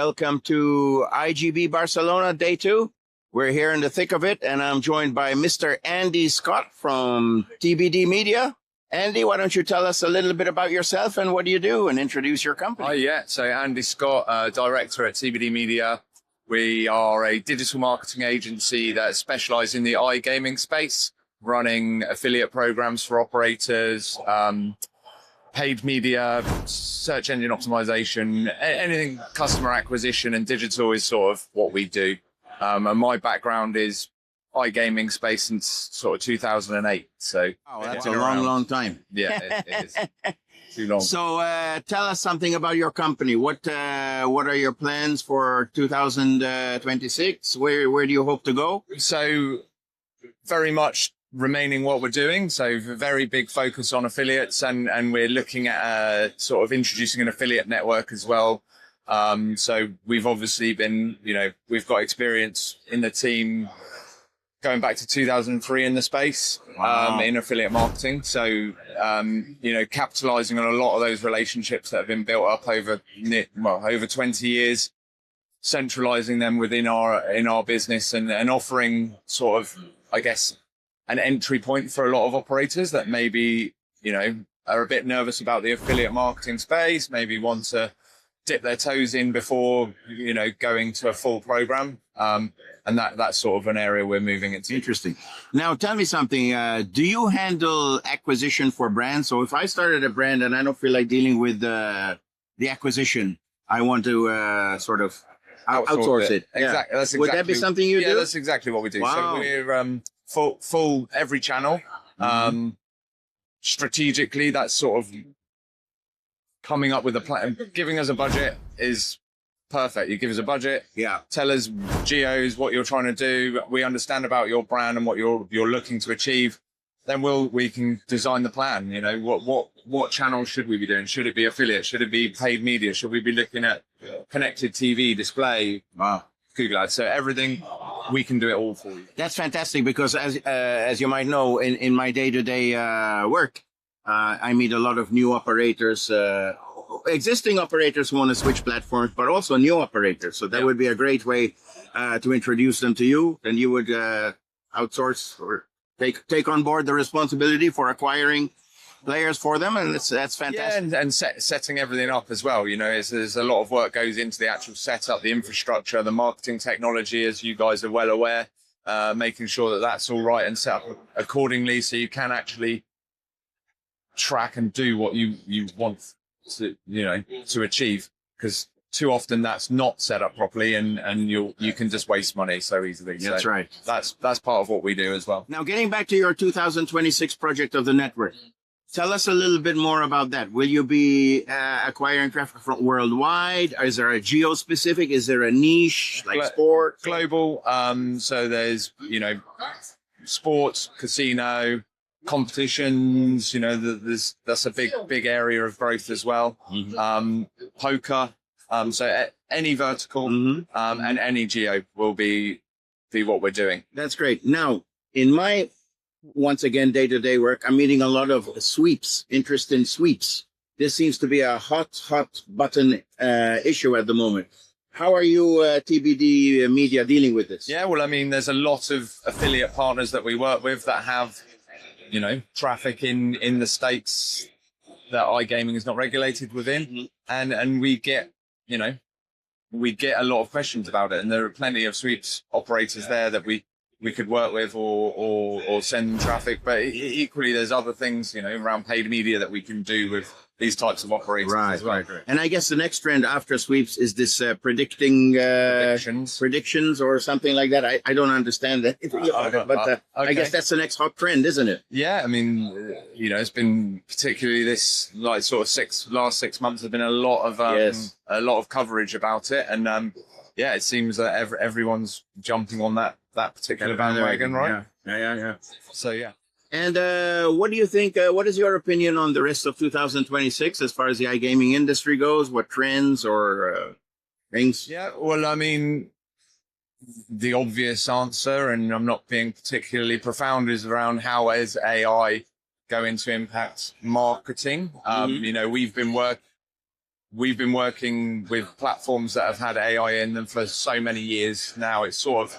welcome to iGB Barcelona Day 2. We're here in the thick of it, and I'm joined by Mr. Andy Scott from TBD Media. Andy, why don't you tell us a little bit about yourself and what do you do, and introduce your company? Oh, yeah. So Andy Scott, director at TBD Media. We are a digital marketing agency that specializes in the iGaming space, running affiliate programs for operators, paid media, search engine optimization, anything customer acquisition and digital is sort of what we do. And my background is iGaming space since sort of 2008. So that's a long time. Yeah, it is. Too long. So tell us something about your company. What are your plans for 2026? Where do you hope to go? So very much remaining what we're doing. So very big focus on affiliates, and we're looking at sort of introducing an affiliate network as well. So we've obviously been, we've got experience in the team going back to 2003 in the space, in affiliate marketing. So, capitalizing on a lot of those relationships that have been built up over 20 years, centralizing them within our business and offering sort of, I guess, an entry point for a lot of operators that maybe, are a bit nervous about the affiliate marketing space, maybe want to dip their toes in before, going to a full program. And that's sort of an area we're moving into. Interesting. Now, tell me something. Do you handle acquisition for brands? So if I started a brand and I don't feel like dealing with the acquisition, I want to sort of outsource it. Exactly. Yeah. That's exactly. Would that be something you do? Yeah, that's exactly what we do. Wow. So we're full every channel. Strategically, that's sort of coming up with a plan. Giving us a budget is perfect. You give us a budget. Yeah. Tell us geos, what you're trying to do. We understand about your brand and what you're looking to achieve. Then we can design the plan. What channels should we be doing? Should it be affiliate? Should it be paid media? Should we be looking at connected TV, display? Wow. Google Ads. So everything, we can do it all for you. That's fantastic because as you might know, in my day-to-day work, I meet a lot of new operators, existing operators who want to switch platforms, but also new operators. So that would be a great way to introduce them to you. Then you would outsource or take on board the responsibility for acquiring players for them, and that's fantastic. Yeah, and setting everything up as well. There's a lot of work goes into the actual setup, the infrastructure, the marketing technology, as you guys are well aware, making sure that that's all right and set up accordingly, so you can actually track and do what you want to achieve, because too often that's not set up properly and you can just waste money so easily. That's right. That's part of what we do as well. Now, getting back to your 2026 project of the network, tell us a little bit more about that. Will you be acquiring traffic from worldwide? Is there a geo-specific? Is there a niche like sport? Global. So there's, sports, casino, competitions, that's a big area of growth as well. Poker, so any vertical, and any geo will be what we're doing. That's great. Now, in my once again day-to-day work, I'm meeting a lot of sweeps, interest in sweeps. This seems to be a hot button issue at the moment. How are you, TBD Media, dealing with this? Yeah, well, there's a lot of affiliate partners that we work with that have traffic in the states that iGaming is not regulated within, and we get a lot of questions about it, and there are plenty of sweeps operators there that we could work with or send traffic, but equally there's other things around paid media that we can do with these types of operators as well. Right. And I guess the next trend after sweeps is this predictions or something like that. I don't understand that, but I guess that's the next hot trend, isn't it? Yeah, it's been particularly this last 6 months. There's been a lot of coverage about it, and it seems that everyone's jumping on that particular bandwagon, right? Yeah. So yeah. And what do you think? What is your opinion on the rest of 2026 as far as the iGaming industry goes? What trends or things? Yeah, well, the obvious answer, and I'm not being particularly profound, is around how is AI going to impact marketing. We've been we've been working with platforms that have had AI in them for so many years now. It's sort of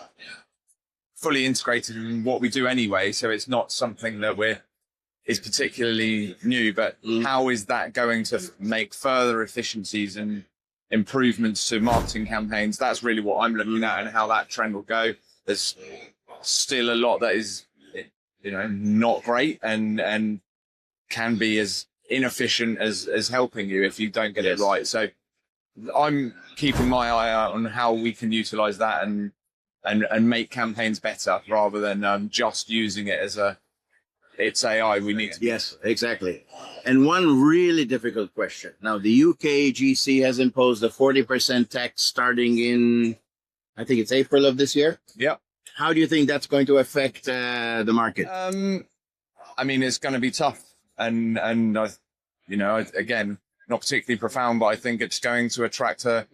fully integrated in what we do anyway. So it's not something that is particularly new, but how is that going to make further efficiencies and improvements to marketing campaigns? That's really what I'm looking at, and how that trend will go. There's still a lot that is, not great and can be as inefficient as helping you if you don't get it right. So I'm keeping my eye out on how we can utilize that and make campaigns better, rather than just using it as it's AI. We need to. Yes, exactly. And one really difficult question. Now, the UK GC has imposed a 40% tax starting in, I think it's April of this year. Yeah. How do you think that's going to affect the market? I mean, it's going to be tough. And again, not particularly profound, but I think it's going to attract a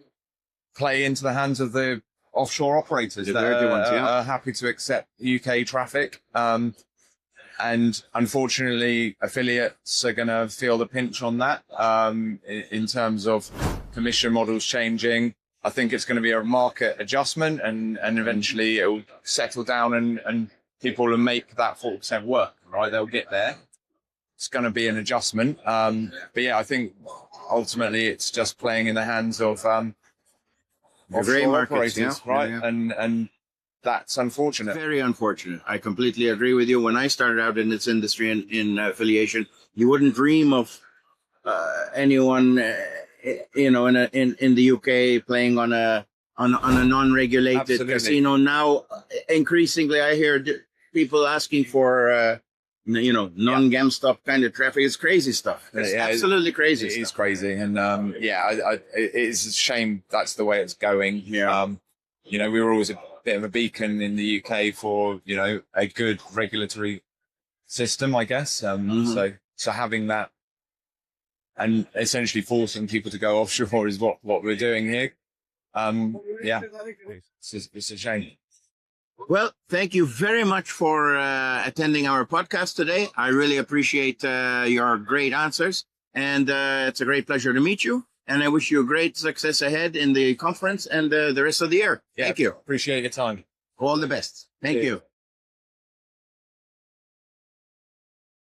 play into the hands of the offshore operators that are happy to accept UK traffic. And unfortunately, affiliates are going to feel the pinch on that in terms of commission models changing. I think it's going to be a market adjustment, and eventually it will settle down and people will make that 40% work, right? They'll get there. It's going to be an adjustment. But yeah, I think ultimately it's just playing in the hands of gray markets, operators, right? Yeah. And that's unfortunate. Very unfortunate. I completely agree with you. When I started out in this industry in affiliation, you wouldn't dream of anyone, in the UK playing on a non-regulated casino. Now, increasingly, I hear people asking for non-gam stop kind of traffic. It's crazy stuff. It's absolutely crazy. It is crazy, and it is a shame that's the way it's going. Yeah. We were always a bit of a beacon in the UK for a good regulatory system, I guess. So having that and essentially forcing people to go offshore is what we're doing here. It's a shame. Well, thank you very much for attending our podcast today. I really appreciate your great answers, and it's a great pleasure to meet you. And I wish you a great success ahead in the conference and the rest of the year. Yeah, thank you. Appreciate your time. All the best. Thank you.